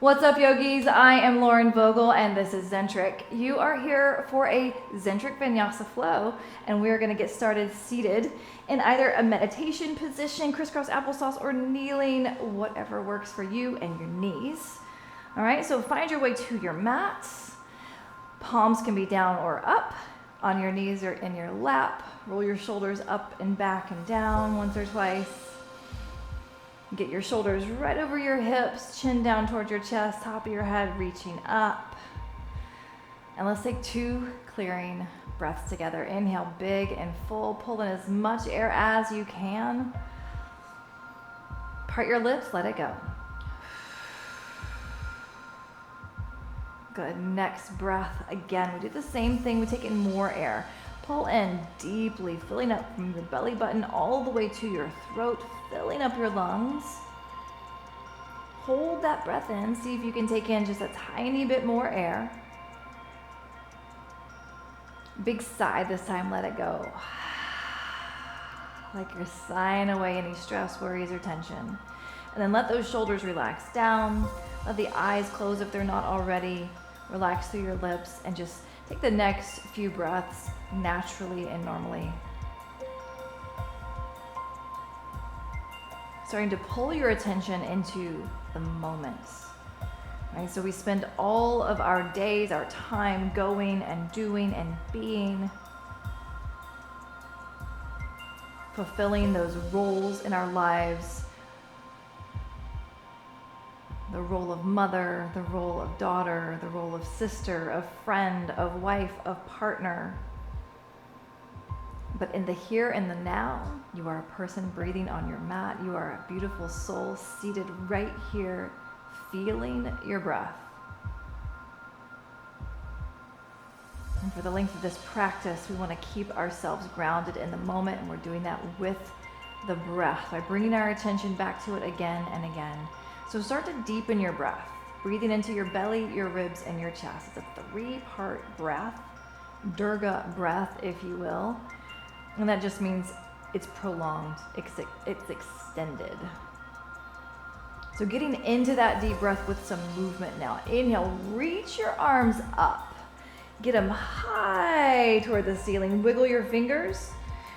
What's up, yogis? I am Lauren Vogel and this is Zentric. You are here for a Zentric Vinyasa flow, and we are going to get started seated in either a meditation position, crisscross applesauce, or kneeling, whatever works for you and your knees. All right, so find your way to your mat. Palms can be down or up, on your knees or in your lap. Roll your shoulders up and back and down once or twice. Get your shoulders right over your hips, chin down towards your chest, top of your head reaching up. And let's take 2 clearing breaths together. Inhale big and full, pull in as much air as you can. Part your lips, let it go. Good, next breath. Again, we do the same thing, we take in more air. Pull in deeply, filling up from the belly button all the way to your throat, filling up your lungs. Hold that breath in. See if you can take in just a tiny bit more air. Big sigh this time, let it go. Like you're sighing away any stress, worries, or tension. And then let those shoulders relax down. Let the eyes close if they're not already. Relax through your lips and just take the next few breaths naturally and normally. Starting to pull your attention into the moment. Right? So we spend all of our days, our time going and doing and being, fulfilling those roles in our lives. The role of mother, the role of daughter, the role of sister, of friend, of wife, of partner. But in the here and the now, you are a person breathing on your mat. You are a beautiful soul seated right here, feeling your breath. And for the length of this practice, we want to keep ourselves grounded in the moment, and we're doing that with the breath by bringing our attention back to it again and again. So start to deepen your breath, breathing into your belly, your ribs, and your chest. It's a 3-part breath, Durga breath, if you will. And that just means it's prolonged, it's extended. So getting into that deep breath with some movement now. Inhale, reach your arms up. Get them high toward the ceiling. Wiggle your fingers.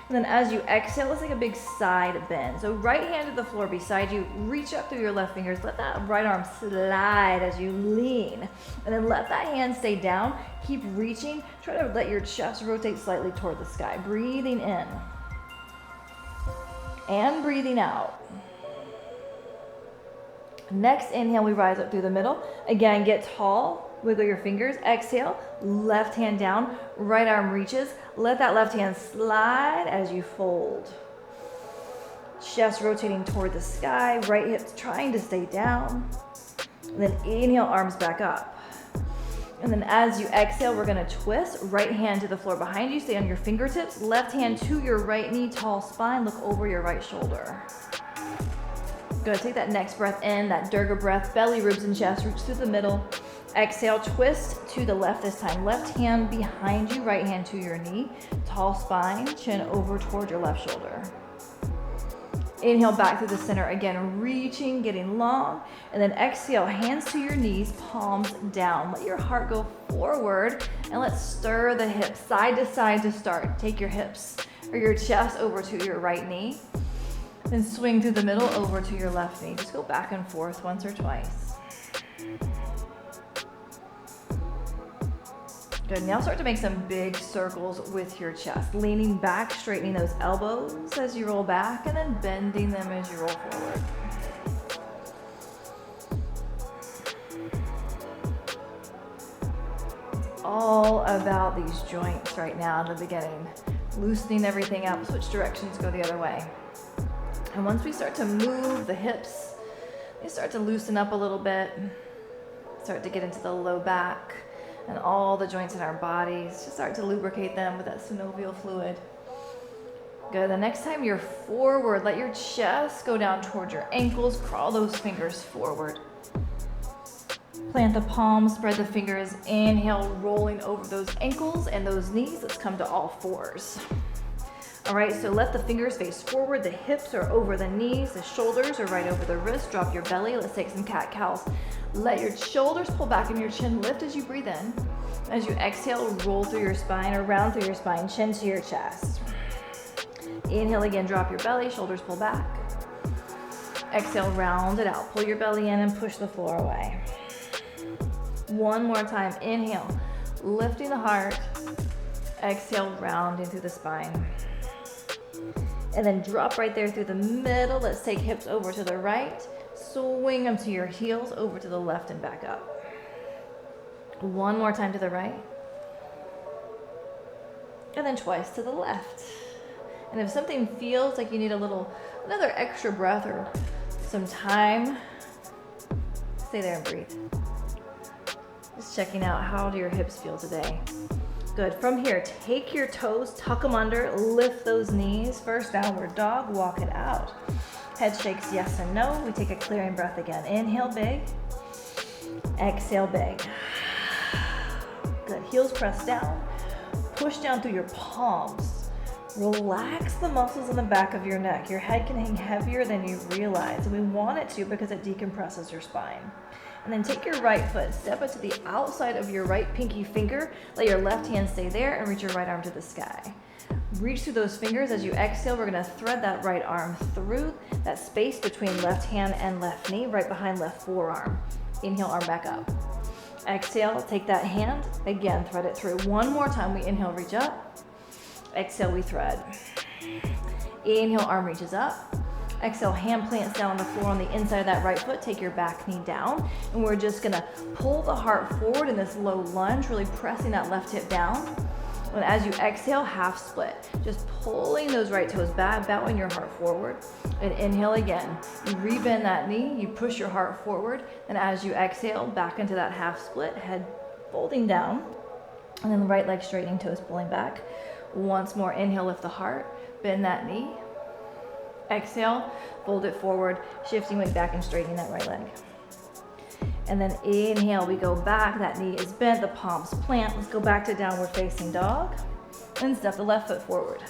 And then as you exhale, let's take a big side bend. So right hand to the floor beside you, reach up through your left fingers. Let that right arm slide as you lean. And then let that hand stay down. Keep reaching. Try to let your chest rotate slightly toward the sky. Breathing in. And breathing out. Next inhale, we rise up through the middle. Again, get tall. Wiggle your fingers. Exhale, left hand down, right arm reaches. Let that left hand slide as you fold. Chest rotating toward the sky, right hip trying to stay down. And then inhale, arms back up. And then as you exhale, we're gonna twist. Right hand to the floor behind you, stay on your fingertips. Left hand to your right knee, tall spine, look over your right shoulder. Good, take that next breath in, that Durga breath, belly, ribs, and chest, reach through the middle. Exhale, twist to the left this time. Left hand behind you, right hand to your knee. Tall spine, chin over toward your left shoulder. Inhale back through the center. Again, reaching, getting long. And then exhale, hands to your knees, palms down. Let your heart go forward. And let's stir the hips side to side to start. Take your hips or your chest over to your right knee. Then swing through the middle over to your left knee. Just go back and forth once or twice. Good, now start to make some big circles with your chest. Leaning back, straightening those elbows as you roll back, and then bending them as you roll forward. All about these joints right now in the beginning. Loosening everything up, switch directions, go the other way. And once we start to move the hips, they start to loosen up a little bit, start to get into the low back, and all the joints in our bodies, just start to lubricate them with that synovial fluid. Good, the next time you're forward, let your chest go down towards your ankles, crawl those fingers forward. Plant the palms, spread the fingers, inhale, rolling over those ankles and those knees. Let's come to all fours. All right, so let the fingers face forward, the hips are over the knees, the shoulders are right over the wrists. Drop your belly. Let's take some cat-cows. Let your shoulders pull back and your chin lift as you breathe in. As you exhale, roll through your spine or round through your spine, chin to your chest. Inhale again, drop your belly, shoulders pull back. Exhale, round it out. Pull your belly in and push the floor away. One more time, inhale, lifting the heart. Exhale, rounding through the spine. And then drop right there through the middle. Let's take hips over to the right. Swing them to your heels, over to the left and back up. One more time to the right. And then twice to the left. And if something feels like you need another extra breath or some time, stay there and breathe. Just checking out, how do your hips feel today? Good. From here, take your toes, tuck them under, lift those knees. First downward dog, walk it out. Head shakes yes and no. We take a clearing breath again. Inhale big. Exhale big. Good. Heels press down. Push down through your palms. Relax the muscles in the back of your neck. Your head can hang heavier than you realize. And we want it to because it decompresses your spine. And then take your right foot, step it to the outside of your right pinky finger. Let your left hand stay there and reach your right arm to the sky. Reach through those fingers. As you exhale, we're gonna thread that right arm through that space between left hand and left knee, right behind left forearm. Inhale, arm back up. Exhale, take that hand, again, thread it through. One more time, we inhale, reach up. Exhale, we thread. Inhale, arm reaches up. Exhale, hand plants down on the floor on the inside of that right foot. Take your back knee down. And we're just gonna pull the heart forward in this low lunge, really pressing that left hip down. And as you exhale, half split. Just pulling those right toes back, bowing your heart forward. And inhale again. You rebend that knee, you push your heart forward. And as you exhale, back into that half split, head folding down. And then the right leg straightening, toes pulling back. Once more, inhale, lift the heart, bend that knee. Exhale, fold it forward, shifting weight back and straightening that right leg. And then inhale, we go back, that knee is bent, the palms plant. Let's go back to downward facing dog. And step the left foot forward.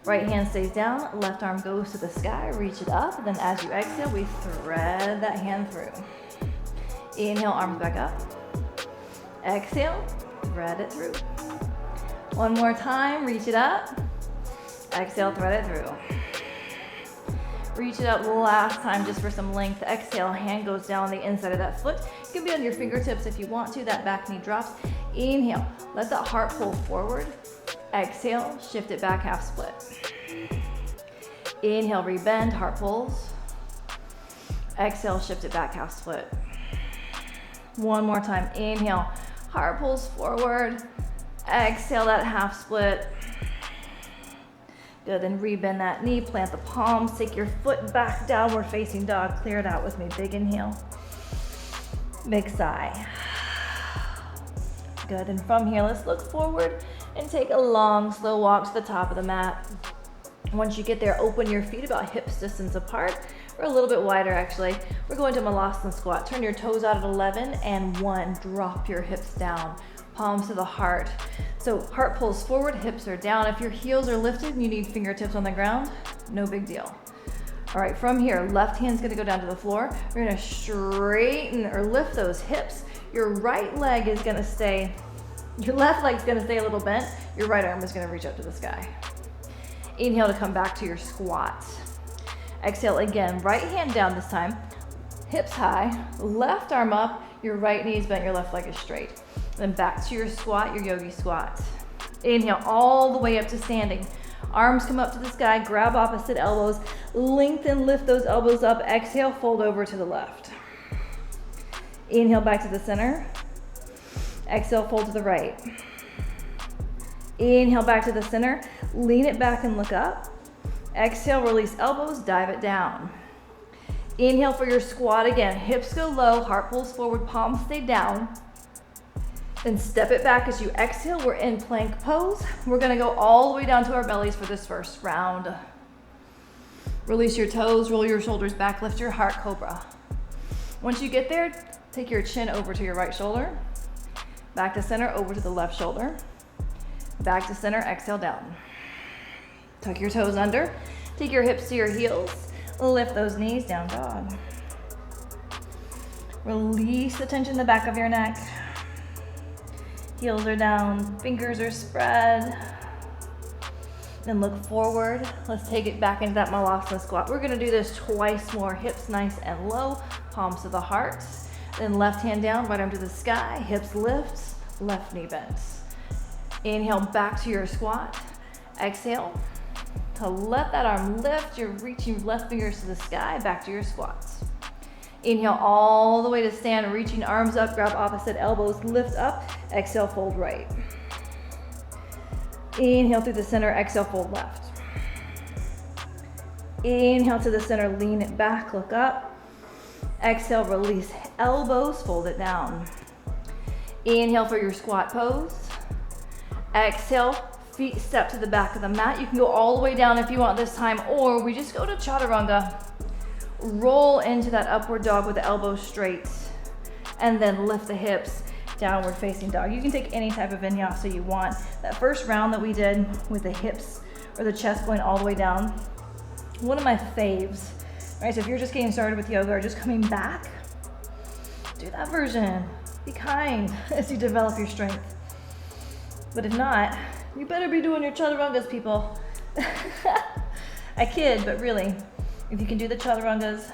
Right hand stays down, left arm goes to the sky, reach it up. And then as you exhale, we thread that hand through. Inhale, arms back up. Exhale, thread it through. One more time, reach it up. Exhale, thread it through. Reach it up last time just for some length. Exhale, hand goes down the inside of that foot. You can be on your fingertips if you want to. That back knee drops. Inhale, let that heart pull forward. Exhale, shift it back, half split. Inhale, rebend, heart pulls. Exhale, shift it back, half split. One more time, inhale, heart pulls forward. Exhale, that half split. Good, then rebend that knee, plant the palms, take your foot back, downward facing dog. Clear it out with me. Big inhale, big sigh. Good, and from here, let's look forward and take a long, slow walk to the top of the mat. Once you get there, open your feet about hips distance apart, or a little bit wider actually. We're going to Malasana squat. Turn your toes out at 11 and 1. Drop your hips down. Palms to the heart. So heart pulls forward, hips are down. If your heels are lifted and you need fingertips on the ground, no big deal. All right, from here, left hand's gonna go down to the floor. We're gonna straighten or lift those hips. Your right leg is gonna stay, your left leg's gonna stay a little bent. Your right arm is gonna reach up to the sky. Inhale to come back to your squat. Exhale again, right hand down this time. Hips high, left arm up, your right knee is bent, your left leg is straight. Then back to your squat, your yogi squat. Inhale all the way up to standing. Arms come up to the sky, grab opposite elbows, lengthen, lift those elbows up. Exhale, fold over to the left. Inhale back to the center. Exhale, fold to the right. Inhale back to the center, lean it back and look up. Exhale, release elbows, dive it down. Inhale for your squat again. Hips go low, heart pulls forward, palms stay down. Then step it back as you exhale. We're in plank pose. We're gonna go all the way down to our bellies for this first round. Release your toes, roll your shoulders back, lift your heart, cobra. Once you get there, take your chin over to your right shoulder. Back to center, over to the left shoulder. Back to center, exhale down. Tuck your toes under. Take your hips to your heels. Lift those knees, down dog. Release the tension in the back of your neck. Heels are down, fingers are spread. Then look forward. Let's take it back into that malasana squat. We're gonna do this twice more. Hips nice and low, palms to the heart. Then left hand down, right arm to the sky. Hips lifts, left knee bends. Inhale back to your squat. Exhale to let that arm lift. You're reaching left fingers to the sky, back to your squats. Inhale all the way to stand, reaching arms up, grab opposite elbows, lift up. Exhale, fold right. Inhale through the center, exhale, fold left. Inhale to the center, lean it back, look up. Exhale, release elbows, fold it down. Inhale for your squat pose. Exhale, feet step to the back of the mat. You can go all the way down if you want this time, or we just go to chaturanga. Roll into that upward dog with the elbows straight, and then lift the hips. Downward facing dog. You can take any type of vinyasa you want. That first round that we did with the hips or the chest going all the way down, one of my faves, right? So if you're just getting started with yoga or just coming back, do that version. Be kind as you develop your strength. But if not, you better be doing your chaturangas, people. I kid, but really, if you can do the chaturangas,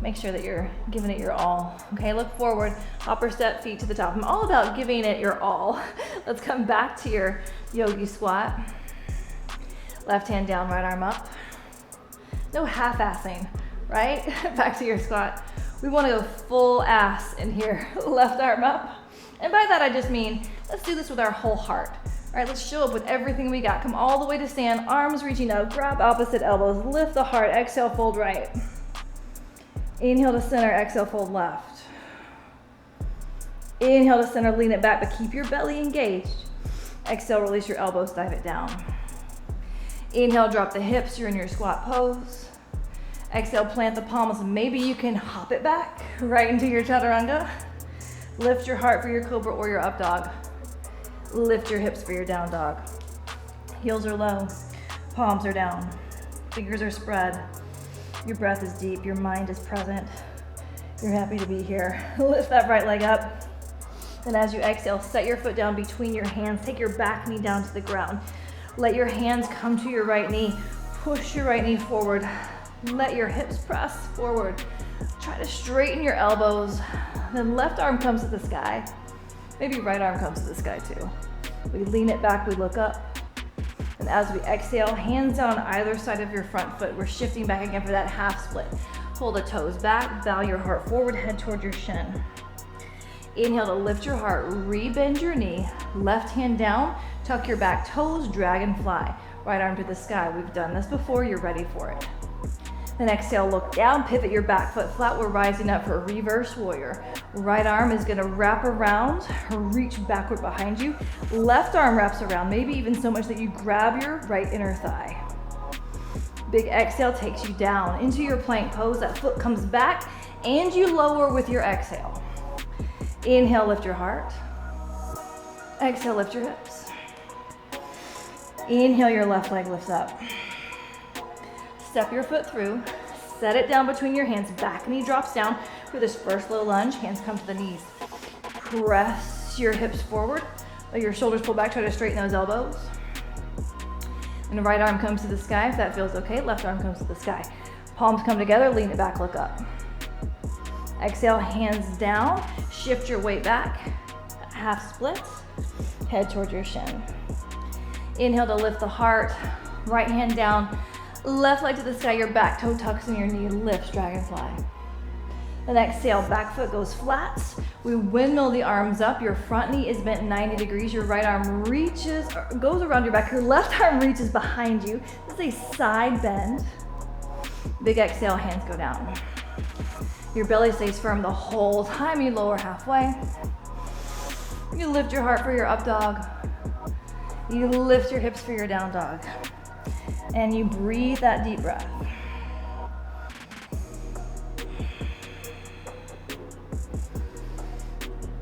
make sure that you're giving it your all. Okay, look forward, upper step, feet to the top. I'm all about giving it your all. Let's come back to your yogi squat. Left hand down, right arm up. No half-assing, right? Back to your squat. We want to go full ass in here. Left arm up. And by that I just mean, let's do this with our whole heart. All right, let's show up with everything we got. Come all the way to stand, arms reaching up, grab opposite elbows, lift the heart, exhale, fold right. Inhale to center, exhale, fold left. Inhale to center, lean it back, but keep your belly engaged. Exhale, release your elbows, dive it down. Inhale, drop the hips, you're in your squat pose. Exhale, plant the palms. Maybe you can hop it back right into your chaturanga. Lift your heart for your cobra or your up dog. Lift your hips for your down dog. Heels are low, palms are down, fingers are spread. Your breath is deep, your mind is present. You're happy to be here. Lift that right leg up. And as you exhale, set your foot down between your hands. Take your back knee down to the ground. Let your hands come to your right knee. Push your right knee forward. Let your hips press forward. Try to straighten your elbows. Then left arm comes to the sky. Maybe right arm comes to the sky too. We lean it back, we look up. And as we exhale, hands down on either side of your front foot. We're shifting back again for that half split. Pull the toes back, bow your heart forward, head toward your shin. Inhale to lift your heart, re-bend your knee, left hand down, tuck your back toes, dragonfly. Right arm to the sky. We've done this before, you're ready for it. Then exhale, look down, pivot your back foot flat. We're rising up for a reverse warrior. Right arm is gonna wrap around, reach backward behind you. Left arm wraps around, maybe even so much that you grab your right inner thigh. Big exhale takes you down into your plank pose. That foot comes back and you lower with your exhale. Inhale, lift your heart. Exhale, lift your hips. Inhale, your left leg lifts up. Step your foot through, set it down between your hands, back knee drops down. For this first low lunge, hands come to the knees. Press your hips forward, let your shoulders pull back, try to straighten those elbows. And the right arm comes to the sky, if that feels okay. Left arm comes to the sky. Palms come together, lean it back, look up. Exhale, hands down, shift your weight back, half split, head towards your shin. Inhale to lift the heart, right hand down, left leg to the sky, your back toe tucks in your knee, lifts, dragonfly. Then exhale, back foot goes flat. We windmill the arms up, your front knee is bent 90 degrees, your right arm reaches, goes around your back, your left arm reaches behind you. This is a side bend. Big exhale, hands go down. Your belly stays firm the whole time, you lower halfway. You lift your heart for your up dog. You lift your hips for your down dog. And you breathe that deep breath.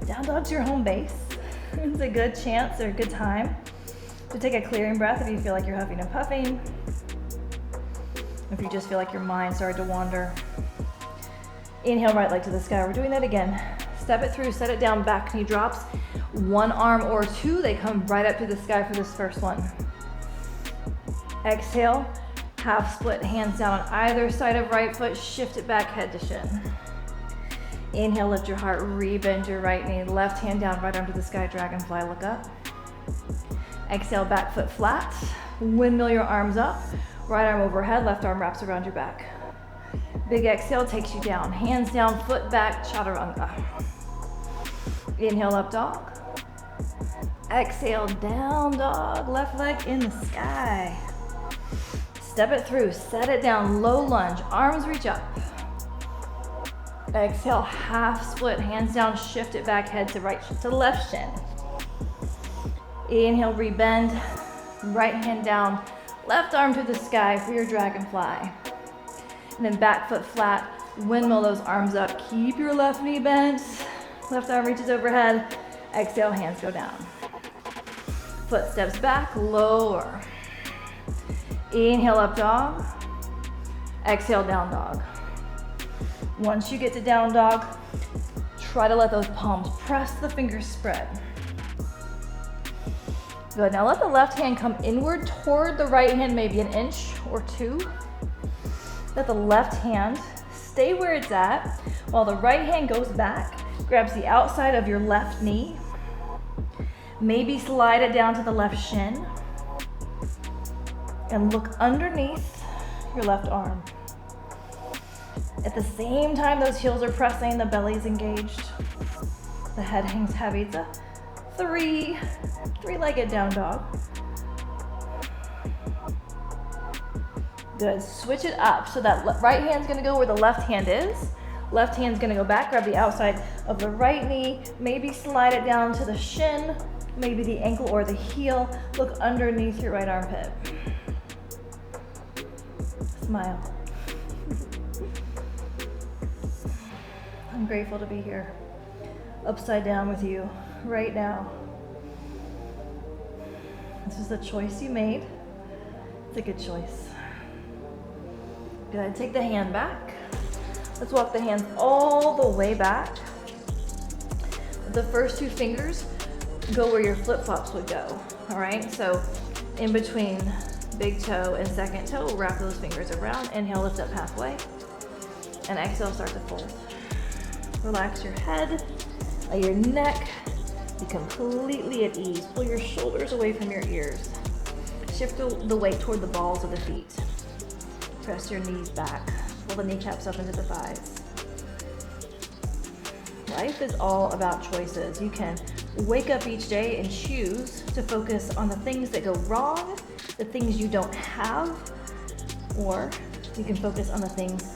Down dog's your home base. It's a good chance or a good time So take a clearing breath if you feel like you're huffing and puffing. If you just feel like your mind started to wander. Inhale, right leg to the sky. We're doing that again. Step it through, set it down, back knee drops. One arm or two, they come right up to the sky for this first one. Exhale, half split, hands down on either side of right foot, shift it back, head to shin. Inhale, lift your heart, re-bend your right knee, left hand down, right arm to the sky, dragonfly, look up. Exhale, back foot flat, windmill your arms up, right arm overhead, left arm wraps around your back. Big exhale takes you down, hands down, foot back, chaturanga. Inhale, up dog. Exhale, down dog, left leg in the sky. Step it through, set it down, low lunge, arms reach up. Exhale, half split, hands down, shift it back, head to right, to left shin. Inhale, rebend, right hand down, left arm to the sky for your dragonfly. And then back foot flat, windmill those arms up, keep your left knee bent, left arm reaches overhead, exhale, hands go down. Foot steps back, lower. Inhale, up dog, exhale, down dog. Once you get to down dog, try to let those palms press, the fingers spread. Good, now let the left hand come inward toward the right hand, maybe an inch or two. Let the left hand stay where it's at while the right hand goes back, grabs the outside of your left knee. Maybe slide it down to the left shin and look underneath your left arm. At the same time those heels are pressing, the belly's engaged, the head hangs heavy. It's a three-legged down dog. Good, switch it up. So that right hand's gonna go where the left hand is. Left hand's gonna go back, grab the outside of the right knee, maybe slide it down to the shin, maybe the ankle or the heel. Look underneath your right armpit. Smile. I'm grateful to be here, upside down with you right now. This is the choice you made. It's a good choice. Good, take the hand back. Let's walk the hands all the way back. The first two fingers go where your flip-flops would go, all right? So in between big toe and second toe, we'll wrap those fingers around. Inhale, lift up halfway. And exhale, start to fold. Relax your head, let your neck be completely at ease. Pull your shoulders away from your ears. Shift the weight toward the balls of the feet. Press your knees back. Pull the kneecaps up into the thighs. Life is all about choices. You can wake up each day and choose to focus on the things that go wrong, the things you don't have, or you can focus on the things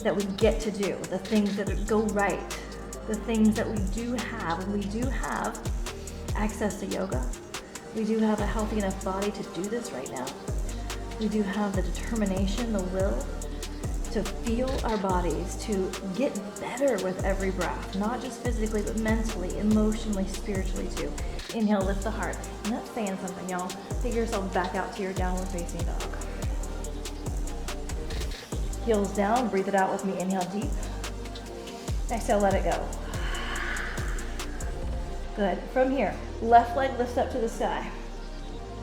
that we get to do, the things that go right, the things that we do have. And we do have access to yoga. We do have a healthy enough body to do this right now. We do have the determination, the will to feel our bodies, to get better with every breath, not just physically, but mentally, emotionally, spiritually too. Inhale, lift the heart. And that's saying something, y'all. Take yourself back out to your downward facing dog. Heels down, breathe it out with me. Inhale deep. Exhale, let it go. Good. From here, left leg lifts up to the sky.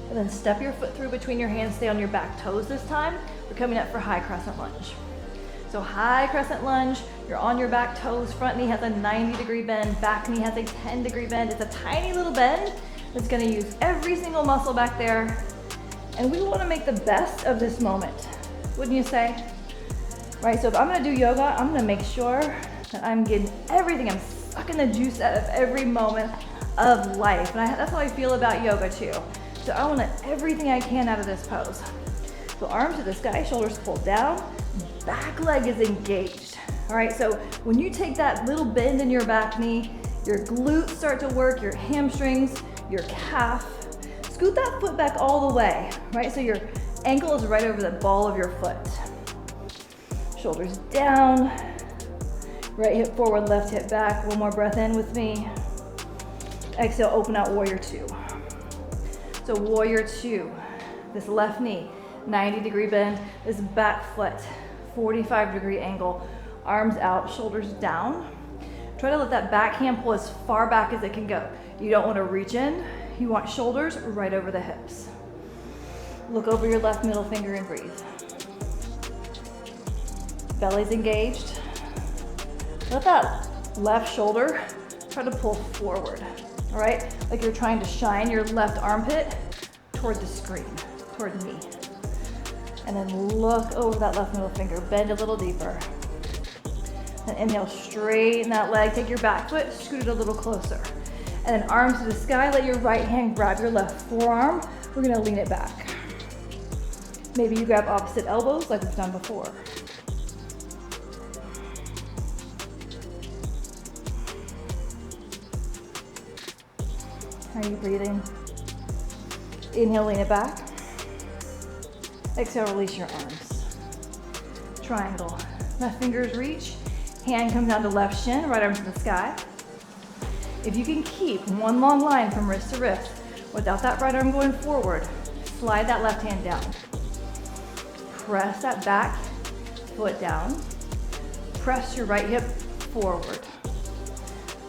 And then step your foot through between your hands, stay on your back toes this time. We're coming up for high crescent lunge. So high crescent lunge, you're on your back toes, front knee has a 90-degree bend, back knee has a 10-degree bend. It's a tiny little bend that's gonna use every single muscle back there. And we wanna make the best of this moment, wouldn't you say? Right, so if I'm gonna do yoga, I'm gonna make sure that I'm getting everything, I'm sucking the juice out of every moment of life. And that's how I feel about yoga too. So I want everything I can out of this pose. So arms to the sky, shoulders pulled down, back leg is engaged. All right, so when you take that little bend in your back knee, your glutes start to work, your hamstrings, your calf. Scoot that foot back all the way, right? So your ankle is right over the ball of your foot. Shoulders down, right hip forward, left hip back. One more breath in with me. Exhale, open out, warrior two. So warrior two, this left knee, 90-degree bend, this back foot, 45-degree angle, arms out, shoulders down. Try to let that back hand pull as far back as it can go. You don't want to reach in. You want shoulders right over the hips. Look over your left middle finger and breathe. Belly's engaged. Let that left shoulder try to pull forward, all right? Like you're trying to shine your left armpit toward the screen, toward me. And then look over that left middle finger, bend a little deeper. And inhale, straighten that leg, take your back foot, scoot it a little closer. And then arms to the sky, let your right hand grab your left forearm. We're gonna lean it back. Maybe you grab opposite elbows like we've done before. How are you breathing? Inhale, lean it back. Exhale, release your arms. Triangle. Left fingers reach. Hand comes down to left shin, right arm to the sky. If you can keep one long line from wrist to wrist without that right arm going forward, slide that left hand down. Press that back foot down. Press your right hip forward.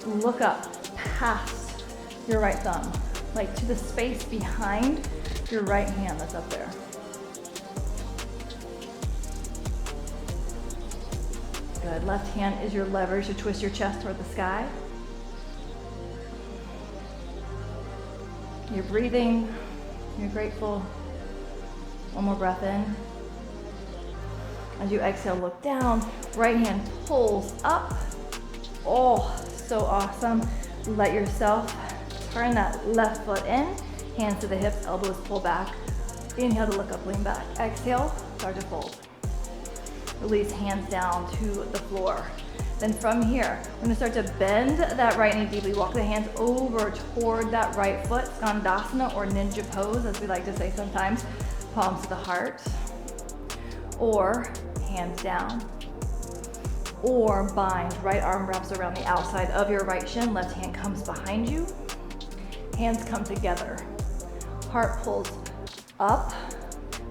Look up past your right thumb, like to the space behind your right hand that's up there. Good. Left hand is your leverage to twist your chest toward the sky. You're breathing. You're grateful. One more breath in. As you exhale, look down. Right hand pulls up. Oh, so awesome. Let yourself turn that left foot in. Hands to the hips, elbows pull back. Inhale to look up, lean back. Exhale, start to fold. Release hands down to the floor. Then from here, we're gonna start to bend that right knee deeply. Walk the hands over toward that right foot, Skandasana or ninja pose, as we like to say sometimes. Palms to the heart, or hands down, or bind. Right arm wraps around the outside of your right shin, left hand comes behind you. Hands come together. Heart pulls up,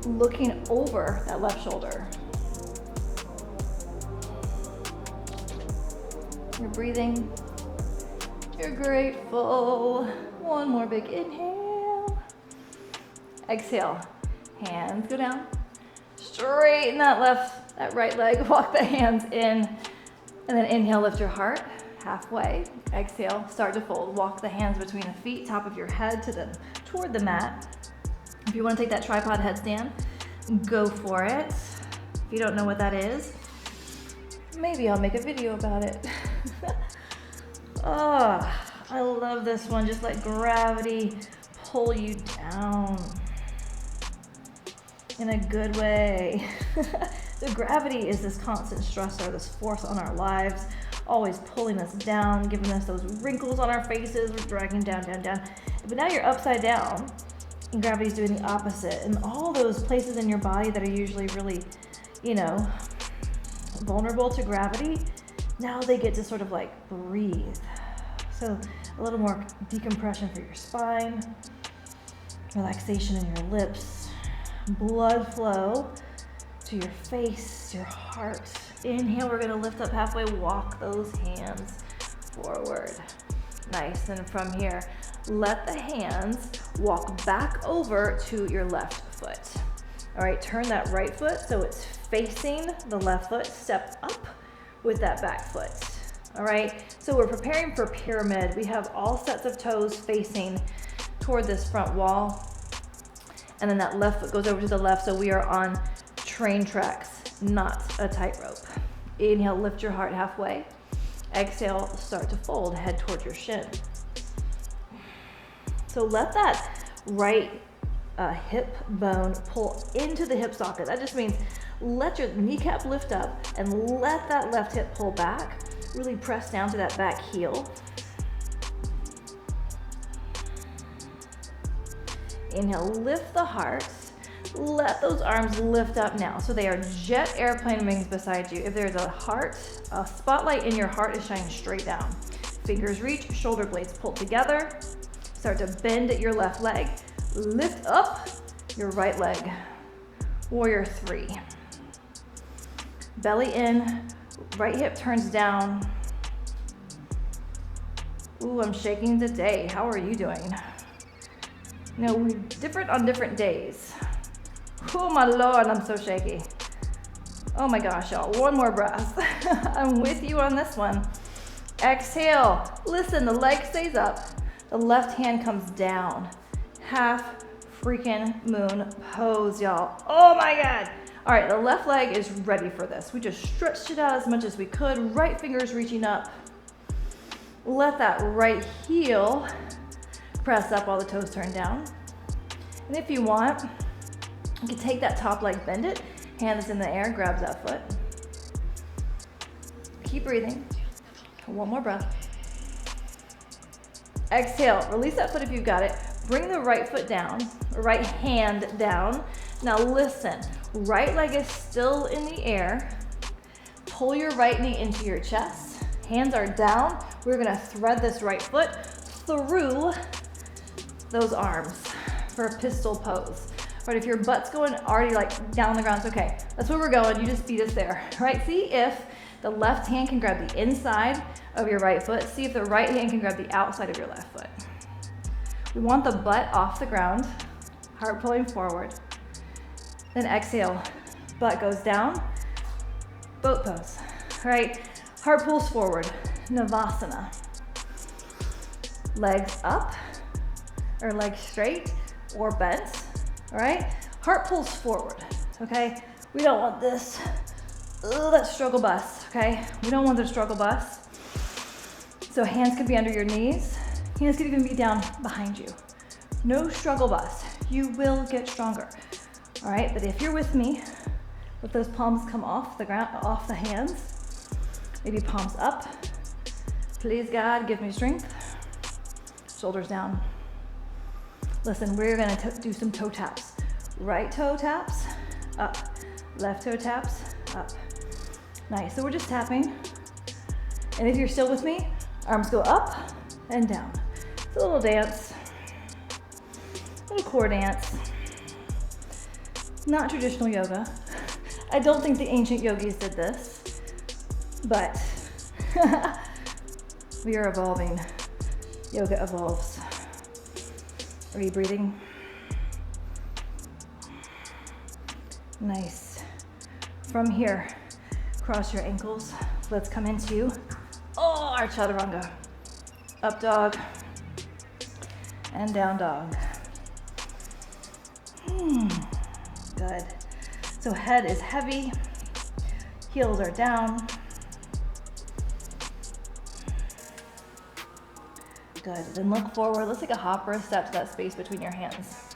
looking over that left shoulder. You're breathing. You're grateful. One more big inhale. Exhale. Hands go down. Straighten that right leg. Walk the hands in. And then inhale, lift your heart halfway. Exhale, start to fold. Walk the hands between the feet, top of your head toward the mat. If you want to take that tripod headstand, go for it. If you don't know what that is, maybe I'll make a video about it. Oh, I love this one. Just let gravity pull you down in a good way. The gravity is this constant stressor, this force on our lives, always pulling us down, giving us those wrinkles on our faces. We're dragging down, down, down. But now you're upside down, and gravity's doing the opposite. And all those places in your body that are usually really, vulnerable to gravity, now they get to sort of like breathe. So a little more decompression for your spine, relaxation in your lips, blood flow to your face, your heart. Inhale, we're gonna lift up halfway, walk those hands forward. Nice, and from here, let the hands walk back over to your left foot. All right, turn that right foot so it's facing the left foot, step up with that back foot. All right, so we're preparing for pyramid. We have all sets of toes facing toward this front wall, and then that left foot goes over to the left, so we are on train tracks, not a tightrope. Inhale, lift your heart halfway. Exhale, start to fold, head toward your shin. So let that right hip bone pull into the hip socket. That just means let your kneecap lift up and let that left hip pull back. Really press down to that back heel. Inhale, lift the heart. Let those arms lift up now. So they are jet airplane wings beside you. If there's a heart, a spotlight in your heart is shining straight down. Fingers reach, shoulder blades pull together. Start to bend at your left leg. Lift up your right leg. Warrior 3. Belly in, right hip turns down. Ooh, I'm shaking today. How are you doing? You know, we're different on different days. Oh my Lord, I'm so shaky. Oh my gosh, y'all, one more breath. I'm with you on this one. Exhale, listen, the leg stays up. The left hand comes down. Half freaking moon pose, y'all. Oh my God. All right, the left leg is ready for this. We just stretched it out as much as we could. Right finger's reaching up. Let that right heel press up while the toes turn down. And if you want, you can take that top leg, bend it, hands in the air, grabs that foot. Keep breathing. One more breath. Exhale, release that foot if you've got it. Bring the right foot down, right hand down. Now listen, right leg is still in the air. Pull your right knee into your chest. Hands are down. We're gonna thread this right foot through those arms for a pistol pose. But if your butt's going already like down the ground, it's okay. That's where we're going. You just beat us there, right? See if the left hand can grab the inside of your right foot. See if the right hand can grab the outside of your left foot. We want the butt off the ground, heart pulling forward. Then exhale, butt goes down, boat pose. All right, heart pulls forward, Navasana. Legs up, or legs straight, or bent, all right? Heart pulls forward, okay? We don't want this, that struggle bus, okay? We don't want the struggle bus. So hands could be under your knees. Hands could even be down behind you. No struggle bus. You will get stronger. All right, but if you're with me, let those palms come off the ground, off the hands. Maybe palms up. Please, God, give me strength. Shoulders down. Listen, we're gonna do some toe taps. Right toe taps, up. Left toe taps, up. Nice, so we're just tapping. And if you're still with me, arms go up and down. It's a little dance, a little core dance. Not traditional yoga. I don't think the ancient yogis did this, but we are evolving. Yoga evolves. Are you breathing? Nice. From here, cross your ankles. Let's come into our chaturanga. Up dog and down dog. Good. So head is heavy, heels are down. Good, then look forward. Let's take a hop or a step to that space between your hands.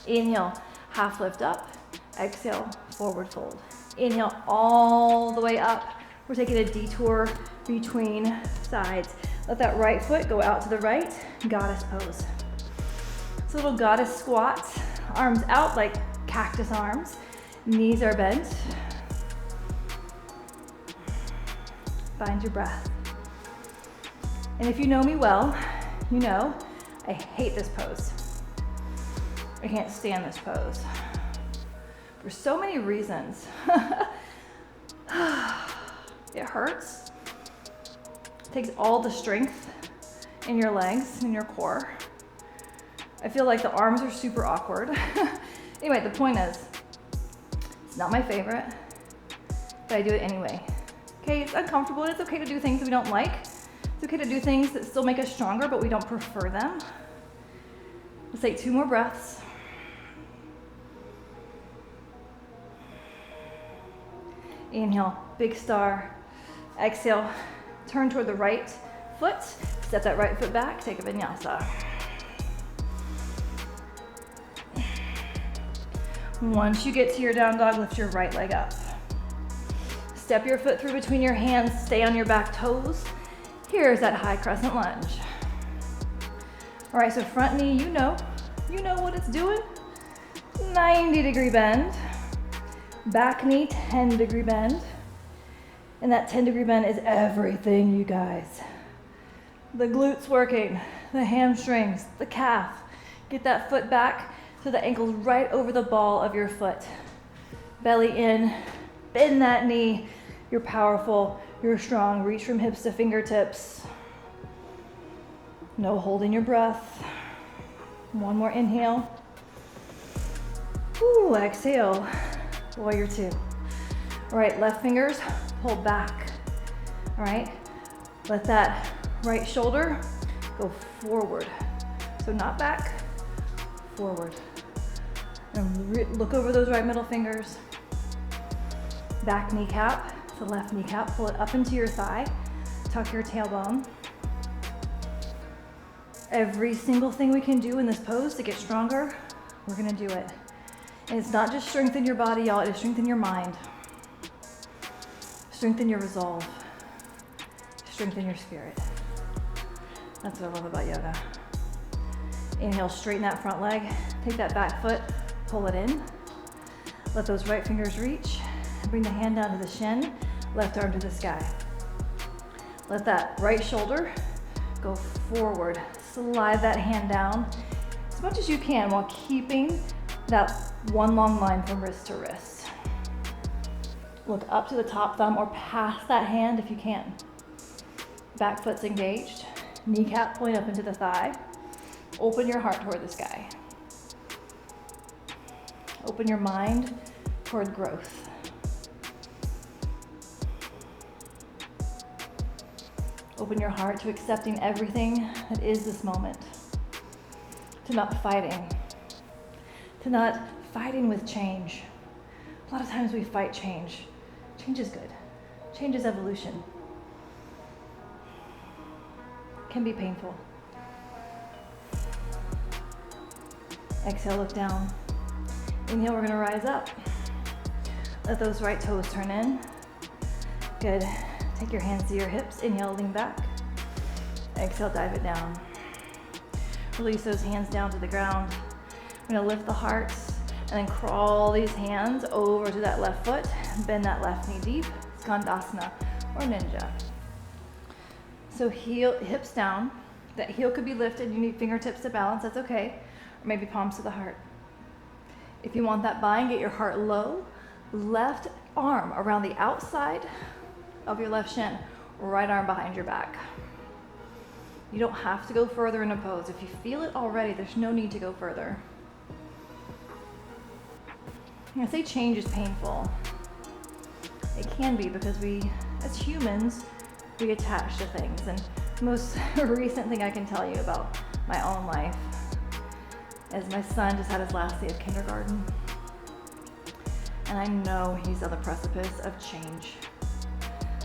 Inhale, half lift up. Exhale, forward fold. Inhale all the way up. We're taking a detour between sides. Let that right foot go out to the right, goddess pose. It's a little goddess squat. Arms out like cactus arms. Knees are bent. Find your breath. And if you know me well, you know I hate this pose. I can't stand this pose. For so many reasons. It hurts. It takes all the strength in your legs and your core. I feel like the arms are super awkward. Anyway, the point is, it's not my favorite, but I do it anyway. Okay, it's uncomfortable and it's okay to do things that we don't like. It's okay to do things that still make us stronger, but we don't prefer them. Let's take 2 more breaths. Inhale, big star. Exhale, turn toward the right foot. Step that right foot back, take a vinyasa. Once you get to your down dog, lift your right leg up. Step your foot through between your hands, stay on your back toes. Here's that high crescent lunge. All right, so front knee, you know what it's doing. 90-degree bend. Back knee, 10-degree bend. And that 10-degree bend is everything, you guys. The glutes working, the hamstrings, the calf. Get that foot back so the ankle's right over the ball of your foot. Belly in, bend that knee. You're powerful, you're strong. Reach from hips to fingertips. No holding your breath. One more inhale. Ooh, exhale, warrior two. All right, left fingers pull back. All right, let that right shoulder go forward. So not back, forward. And look over those right middle fingers. Back kneecap to left kneecap, pull it up into your thigh, tuck your tailbone. Every single thing we can do in this pose to get stronger, we're gonna do it. And it's not just strengthen your body, y'all, it is strengthen your mind. Strengthen your resolve. Strengthen your spirit. That's what I love about yoga. Inhale, straighten that front leg. Take that back foot, pull it in. Let those right fingers reach. Bring the hand down to the shin, left arm to the sky. Let that right shoulder go forward. Slide that hand down as much as you can while keeping that one long line from wrist to wrist. Look up to the top thumb or past that hand if you can. Back foot's engaged. Kneecap point up into the thigh. Open your heart toward the sky. Open your mind toward growth. Open your heart to accepting everything that is this moment. To not fighting. To not fighting with change. A lot of times we fight change. Change is good. Change is evolution. It can be painful. Exhale, look down. Inhale, we're gonna rise up. Let those right toes turn in. Good. Take your hands to your hips. Inhale, lean back. Exhale, dive it down. Release those hands down to the ground. We're gonna lift the heart and then crawl these hands over to that left foot. Bend that left knee deep. Skandasana or ninja. So heel, hips down. That heel could be lifted. You need fingertips to balance, that's okay. Or maybe palms to the heart. If you want that bind, get your heart low. Left arm around the outside of your left shin. Right arm behind your back. You don't have to go further in a pose. If you feel it already, there's no need to go further. I say change is painful. It can be because we, as humans, we attach to things. And most recent thing I can tell you about my own life is my son just had his last day of kindergarten. And I know he's on the precipice of change,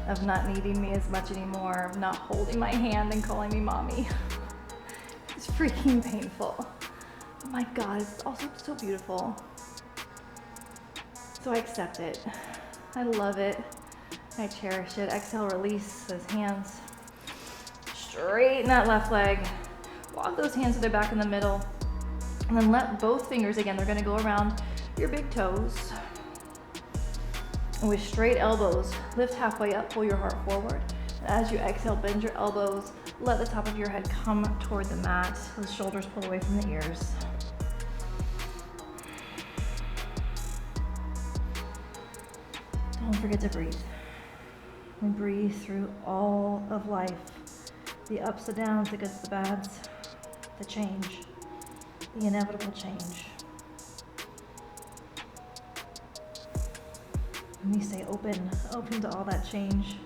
of not needing me as much anymore, of not holding my hand and calling me mommy. It's freaking painful. Oh my God, it's also so beautiful. So I accept it. I love it. I cherish it. Exhale, release those hands. Straighten that left leg. Walk those hands to their back in the middle. And then let both fingers, again, they're gonna go around your big toes. And with straight elbows, lift halfway up, pull your heart forward. And as you exhale, bend your elbows. Let the top of your head come toward the mat. The shoulders pull away from the ears. Don't forget to breathe. And breathe through all of life. The ups, the downs, the goods, the bads, the change, the inevitable change. And we stay open to all that change.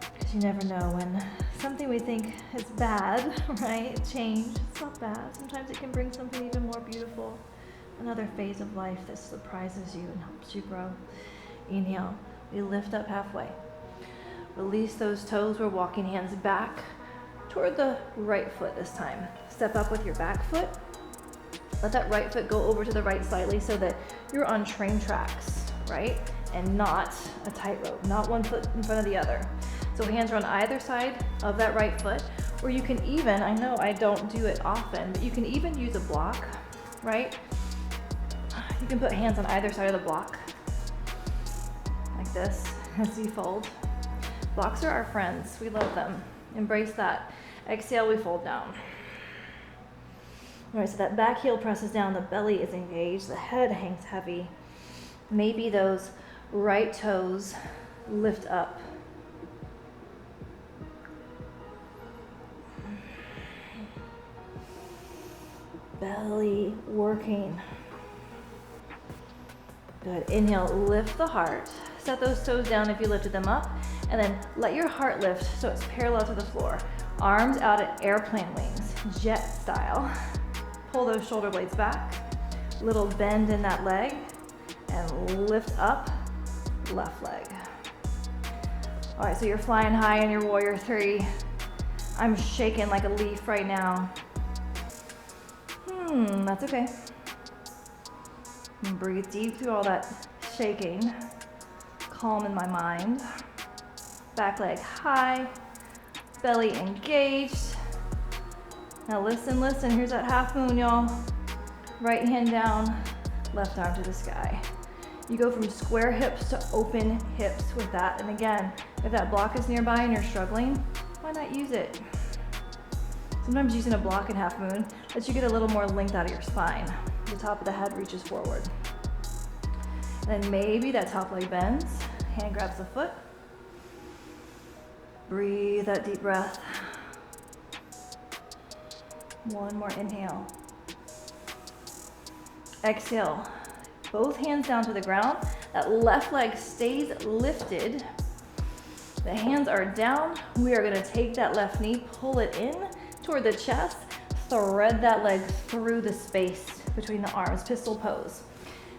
Because you never know when something we think is bad, right? Change, it's not bad. Sometimes it can bring something even more beautiful. Another phase of life that surprises you and helps you grow. Inhale, we lift up halfway. Release those toes. We're walking hands back toward the right foot this time. Step up with your back foot. Let that right foot go over to the right slightly so that you're on train tracks, right? And not a tightrope, not one foot in front of the other. So hands are on either side of that right foot, or you can even, I know I don't do it often, but you can even use a block, right? You can put hands on either side of the block, like this, as you fold. Blocks are our friends, we love them. Embrace that. Exhale, we fold down. All right, so that back heel presses down, the belly is engaged, the head hangs heavy. Maybe those right toes lift up. Belly working. Good. Inhale, lift the heart. Set those toes down if you lifted them up, and then let your heart lift so it's parallel to the floor. Arms out at airplane wings, jet style. Pull those shoulder blades back. Little bend in that leg, and lift up, left leg. All right, so you're flying high in your warrior three. I'm shaking like a leaf right now. That's okay. And breathe deep through all that shaking. Calm in my mind. Back leg high, belly engaged. Now listen, listen, here's that half moon, y'all. Right hand down, left arm to the sky. You go from square hips to open hips with that. And again, if that block is nearby and you're struggling, why not use it? Sometimes using a block in half moon lets you get a little more length out of your spine. The top of the head reaches forward. Then maybe that top leg bends, hand grabs the foot. Breathe that deep breath. One more inhale. Exhale. Both hands down to the ground. That left leg stays lifted. The hands are down. We are going to take that left knee, pull it in toward the chest, thread that leg through the space between the arms, pistol pose.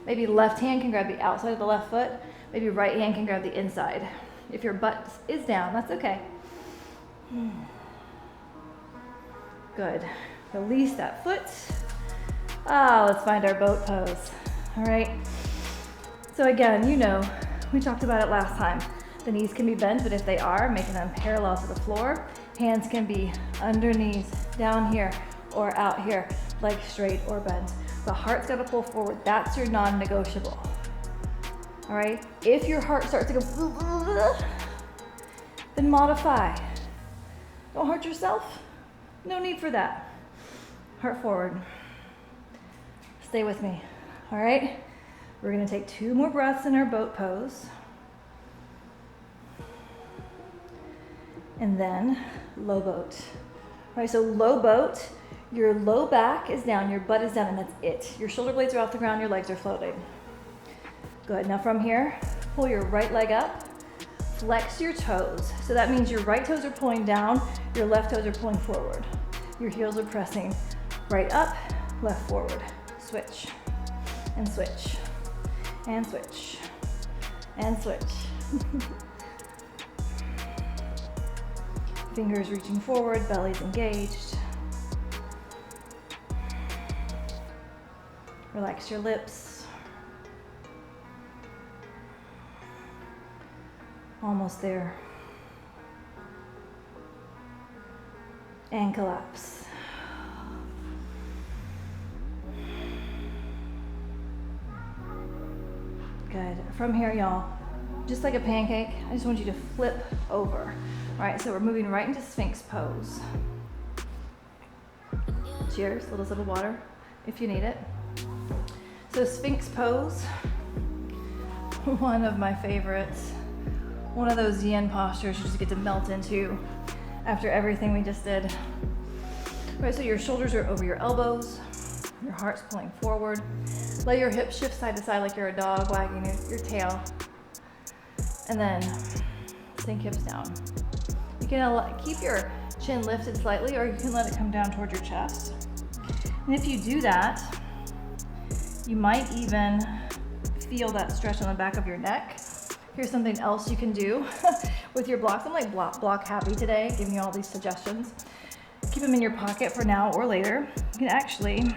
Maybe left hand can grab the outside of the left foot. Maybe right hand can grab the inside. If your butt is down, that's okay. Good. Release that foot. Let's find our boat pose. All right. So again, you know, we talked about it last time. The knees can be bent, but if they are, making them parallel to the floor. Hands can be underneath, down here, or out here, legs straight or bent. The heart's gotta pull forward. That's your non-negotiable. All right? If your heart starts to go, then modify. Don't hurt yourself. No need for that. Heart forward. Stay with me. All right? We're gonna take 2 more breaths in our boat pose. And then low boat. All right, so low boat, your low back is down, your butt is down, and that's it. Your shoulder blades are off the ground, your legs are floating. Good, now from here, pull your right leg up, flex your toes. So that means your right toes are pulling down, your left toes are pulling forward. Your heels are pressing right up, left forward. Switch, and switch, and switch, and switch. Fingers reaching forward, belly's engaged. Relax your lips. Almost there. And collapse. Good. From here, y'all, just like a pancake, I just want you to flip over. All right, so we're moving right into Sphinx pose. Cheers, a little sip of water if you need it. So Sphinx pose, one of my favorites. One of those yin postures you just get to melt into after everything we just did. All right, so your shoulders are over your elbows, your heart's pulling forward. Let your hips shift side to side like you're a dog wagging your tail. And then sink hips down. You can keep your chin lifted slightly, or you can let it come down towards your chest. And if you do that, you might even feel that stretch on the back of your neck. Here's something else you can do with your blocks. I'm like block happy today, giving you all these suggestions. Keep them in your pocket for now or later. You can actually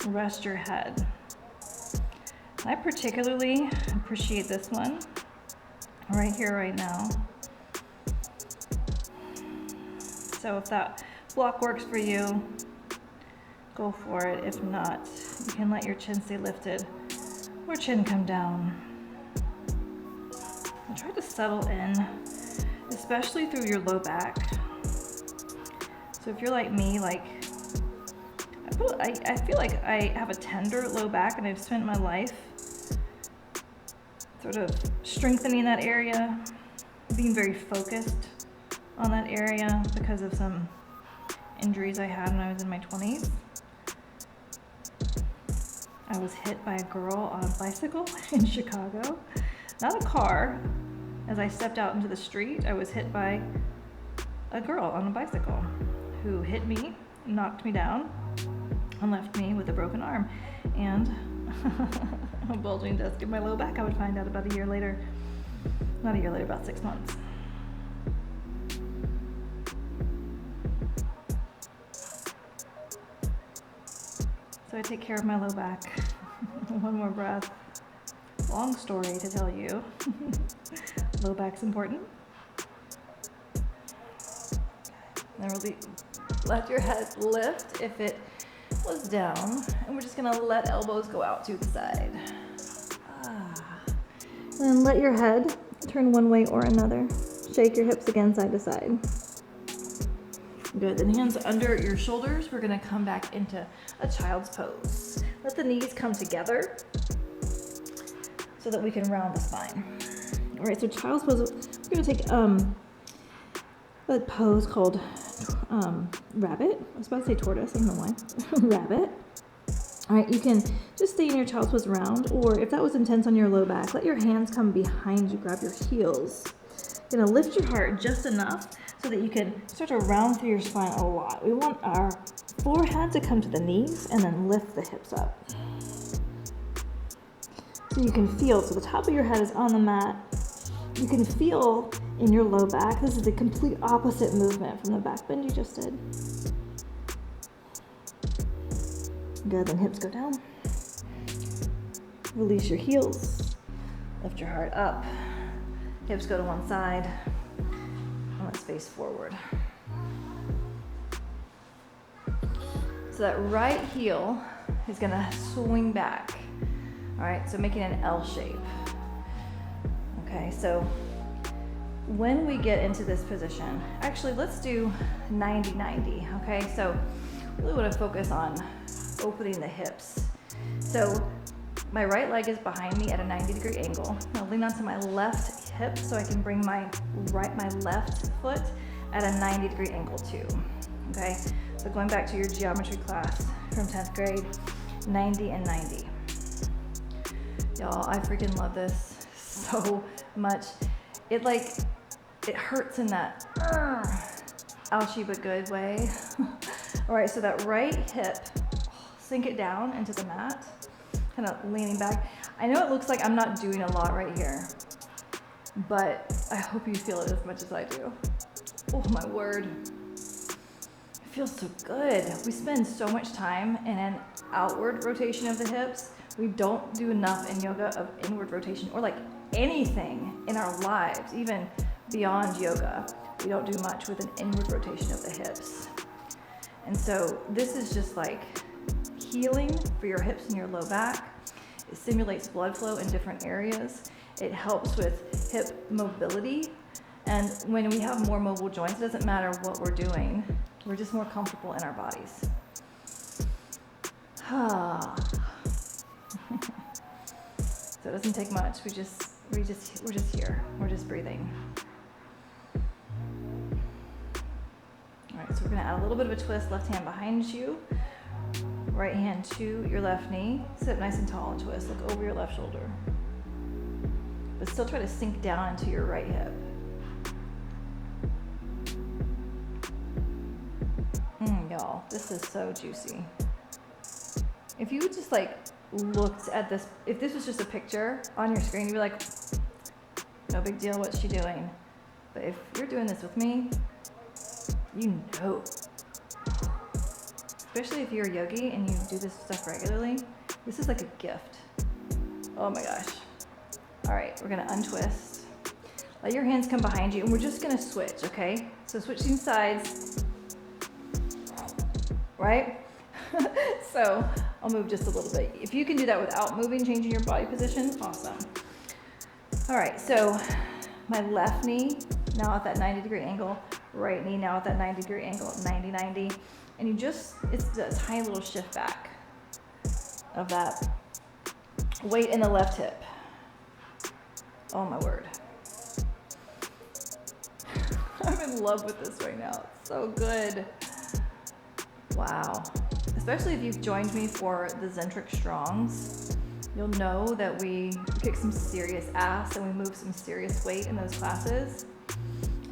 rest your head. I particularly appreciate this one right here, right now. So if that block works for you, go for it. If not, you can let your chin stay lifted or chin come down. And try to settle in, especially through your low back. So if you're like me, like I feel like I have a tender low back, and I've spent my life sort of strengthening that area, being very focused on that area because of some injuries I had when I was in my 20s. I was hit by a girl on a bicycle in Chicago. Not a car. As I stepped out into the street, I was hit by a girl on a bicycle who hit me, knocked me down, and left me with a broken arm and a bulging disc in my low back. I would find out about a year later. Not a year later, about 6 months. So I take care of my low back. One more breath. Long story to tell you. Low back's important. And really let your head lift if it was down. And we're just gonna let elbows go out to the side. And then let your head turn one way or another. Shake your hips again side to side. Good, then hands under your shoulders. We're gonna come back into a child's pose. Let the knees come together so that we can round the spine. All right, so child's pose, we're gonna take a pose called rabbit. I was about to say tortoise, I don't know why. Rabbit. All right, you can just stay in your child's pose round, or if that was intense on your low back, let your hands come behind you, grab your heels. You're gonna lift your heart just enough so that you can start to round through your spine a lot. We want our forehead to come to the knees and then lift the hips up. So you can feel, so the top of your head is on the mat. You can feel in your low back. This is the complete opposite movement from the back bend you just did. Good, then hips go down. Release your heels. Lift your heart up. Hips go to one side. And let's face forward. So that right heel is gonna swing back. All right, so making an L shape. Okay, so when we get into this position, actually let's do 90-90, okay? So really want to focus on opening the hips. So my right leg is behind me at a 90-degree angle. I'll lean onto my left hip so I can bring my left foot at a 90-degree angle too, okay? So going back to your geometry class from 10th grade, 90 and 90. Y'all, I freaking love this so much. It hurts in that ouchie but good way. All right, so that right hip, sink it down into the mat, kind of leaning back. I know it looks like I'm not doing a lot right here, but I hope you feel it as much as I do. Oh my word. It feels so good. We spend so much time in an outward rotation of the hips. We don't do enough in yoga of inward rotation, or like anything in our lives, even beyond yoga. We don't do much with an inward rotation of the hips. And so this is just like healing for your hips and your low back. It stimulates blood flow in different areas. It helps with hip mobility. And when we have more mobile joints, it doesn't matter what we're doing. We're just more comfortable in our bodies. So it doesn't take much. We're just here. We're just breathing. All right, so we're gonna add a little bit of a twist. Left hand behind you, right hand to your left knee. Sit nice and tall and twist. Look over your left shoulder, but still try to sink down into your right hip. Y'all, this is so juicy. If you just like looked at this, if this was just a picture on your screen, you'd be like, no big deal, what's she doing? But if you're doing this with me, you know. Especially if you're a yogi and you do this stuff regularly, this is like a gift. Oh my gosh. All right, we're gonna untwist. Let your hands come behind you, and we're just gonna switch, okay? So switching sides, right? So I'll move just a little bit. If you can do that without moving, changing your body position, awesome. All right, so my left knee now at that 90-degree angle, right knee now at that 90-degree angle, 90-90. And you just, it's a tiny little shift back of that weight in the left hip. Oh my word. I'm in love with this right now. It's so good. Wow. Especially if you've joined me for the Zentric Strongs, you'll know that we kick some serious ass and we move some serious weight in those classes.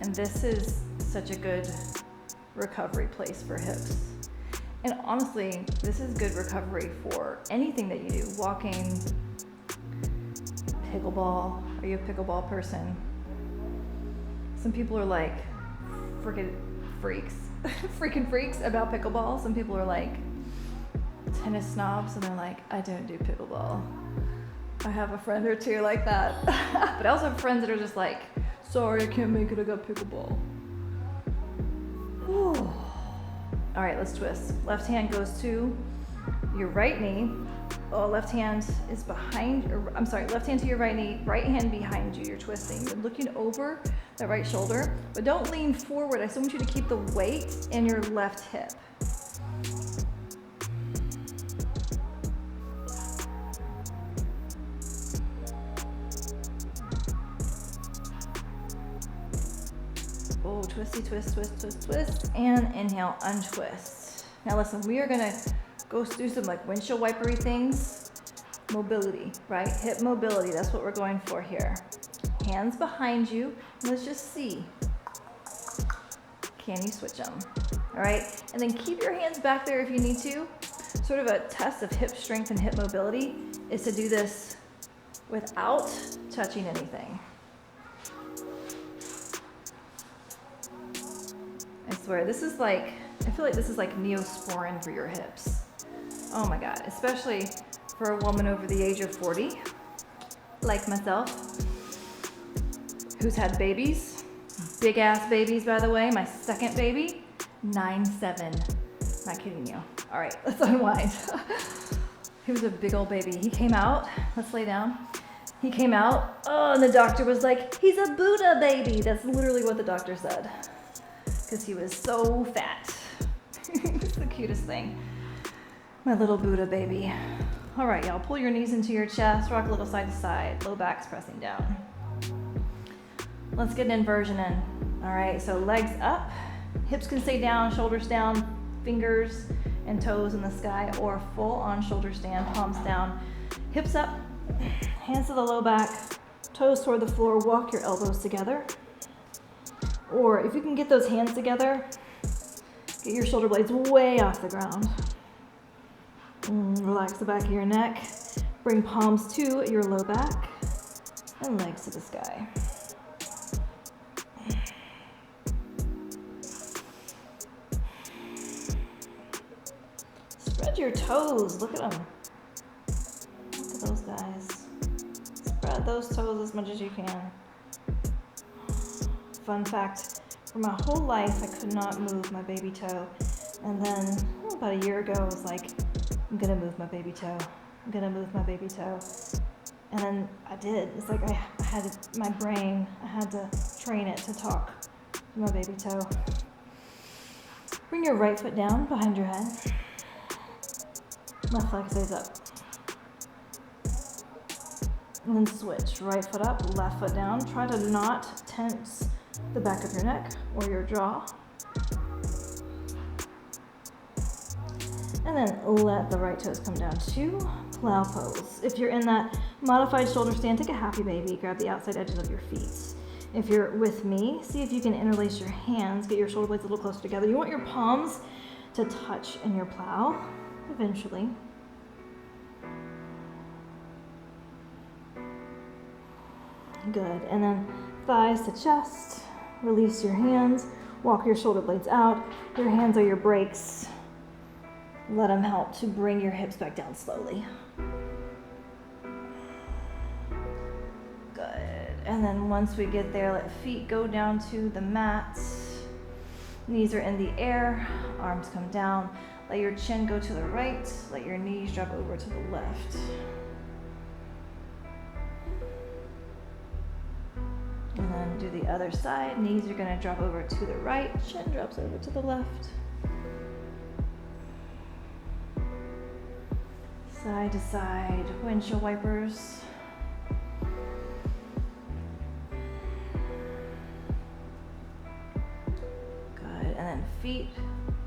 And this is such a good recovery place for hips. And honestly, this is good recovery for anything that you do. Walking, pickleball. Are you a pickleball person? Some people are like freaking freaks about pickleball. Some people are like tennis snobs and they're like, I don't do pickleball. I have a friend or two like that. But I also have friends that are just like, sorry, I can't make it, I got pickleball. Whew. All right, let's twist. Left hand goes to your right knee. Oh, left hand is behind, or I'm sorry, left hand to your right knee, right hand behind you. You're twisting. You're looking over the right shoulder, but don't lean forward. I still want you to keep the weight in your left hip. Oh, twisty, twist, twist, twist, twist, and inhale, untwist. Now listen, we are gonna go do some like windshield wipery things. Mobility, right? Hip mobility, that's what we're going for here. Hands behind you, let's just see. Can you switch them? All right, and then keep your hands back there if you need to. Sort of a test of hip strength and hip mobility is to do this without touching anything. I swear, this is like, I feel like this is like Neosporin for your hips. Oh my God, especially for a woman over the age of 40, like myself, who's had babies, big ass babies, by the way. My second baby, 9'7". Not kidding you. All right, let's unwind. He was a big old baby. He came out, let's lay down. He came out, oh, and the doctor was like, he's a Buddha baby. That's literally what the doctor said. Because he was so fat. It's the cutest thing. My little Buddha baby. All right, y'all, pull your knees into your chest, rock a little side to side, low back's pressing down. Let's get an inversion in. All right, so legs up, hips can stay down, shoulders down, fingers and toes in the sky, or full on shoulder stand, palms down, hips up, hands to the low back, toes toward the floor, walk your elbows together. Or if you can get those hands together, get your shoulder blades way off the ground. Relax the back of your neck. Bring palms to your low back and legs to the sky. Spread your toes. Look at them. Look at those guys. Spread those toes as much as you can. Fun fact, for my whole life, I could not move my baby toe. And then about a year ago, I was like, I'm gonna move my baby toe. I'm gonna move my baby toe. And then I did. It's like I had my brain, I had to train it to talk to my baby toe. Bring your right foot down behind your head. Left leg stays up. And then switch. Right foot up, left foot down. Try to not tense the back of your neck or your jaw. And then let the right toes come down to plow pose. If you're in that modified shoulder stand, take a happy baby. Grab the outside edges of your feet. If you're with me, see if you can interlace your hands, get your shoulder blades a little closer together. You want your palms to touch in your plow eventually. Good. And then thighs to chest. Release your hands. Walk your shoulder blades out. Your hands are your brakes. Let them help to bring your hips back down slowly. Good. And then once we get there, let feet go down to the mat. Knees are in the air. Arms come down. Let your chin go to the right. Let your knees drop over to the left. And then do the other side. Knees are going to drop over to the right. Chin drops over to the left. Side to side, windshield wipers. Good, and then feet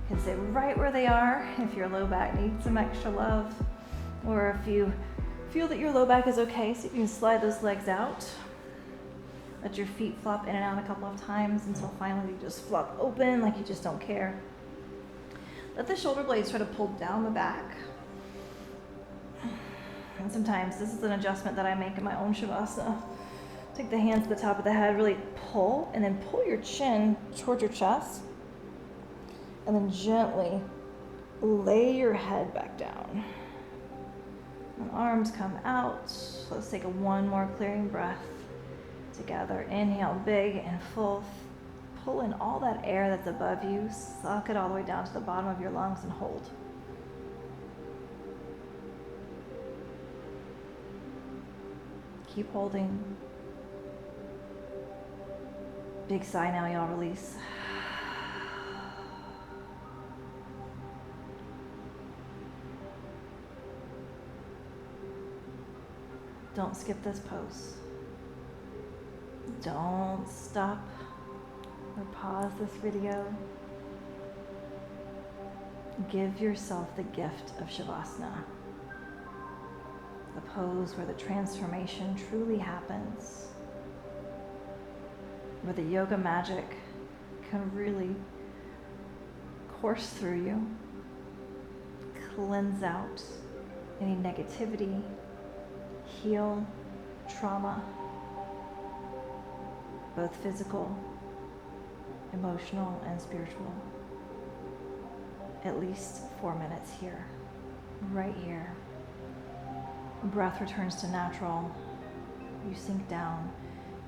can stay right where they are if your low back needs some extra love, or if you feel that your low back is okay, so you can slide those legs out. Let your feet flop in and out a couple of times until finally you just flop open like you just don't care. Let the shoulder blades try to pull down the back. And sometimes this is an adjustment that I make in my own Shavasana. Take the hands to the top of the head, really pull, and then pull your chin towards your chest. And then gently lay your head back down. And arms come out. Let's take one more clearing breath together. Inhale big and full. Pull in all that air that's above you. Suck it all the way down to the bottom of your lungs and hold. Keep holding. Big sigh now, y'all release. Don't skip this pose. Don't stop or pause this video. Give yourself the gift of Shavasana, the pose where the transformation truly happens, where the yoga magic can really course through you, cleanse out any negativity, heal trauma, both physical, emotional, and spiritual. At least 4 minutes here, right here. Breath returns to natural. You sink down.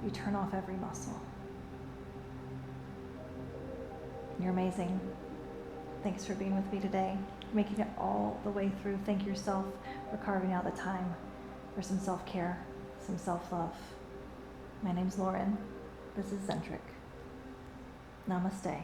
You turn off every muscle. You're amazing. Thanks for being with me today, making it all the way through. Thank yourself for carving out the time for some self-care, some self-love. My name's Lauren. This is Zentric. Namaste.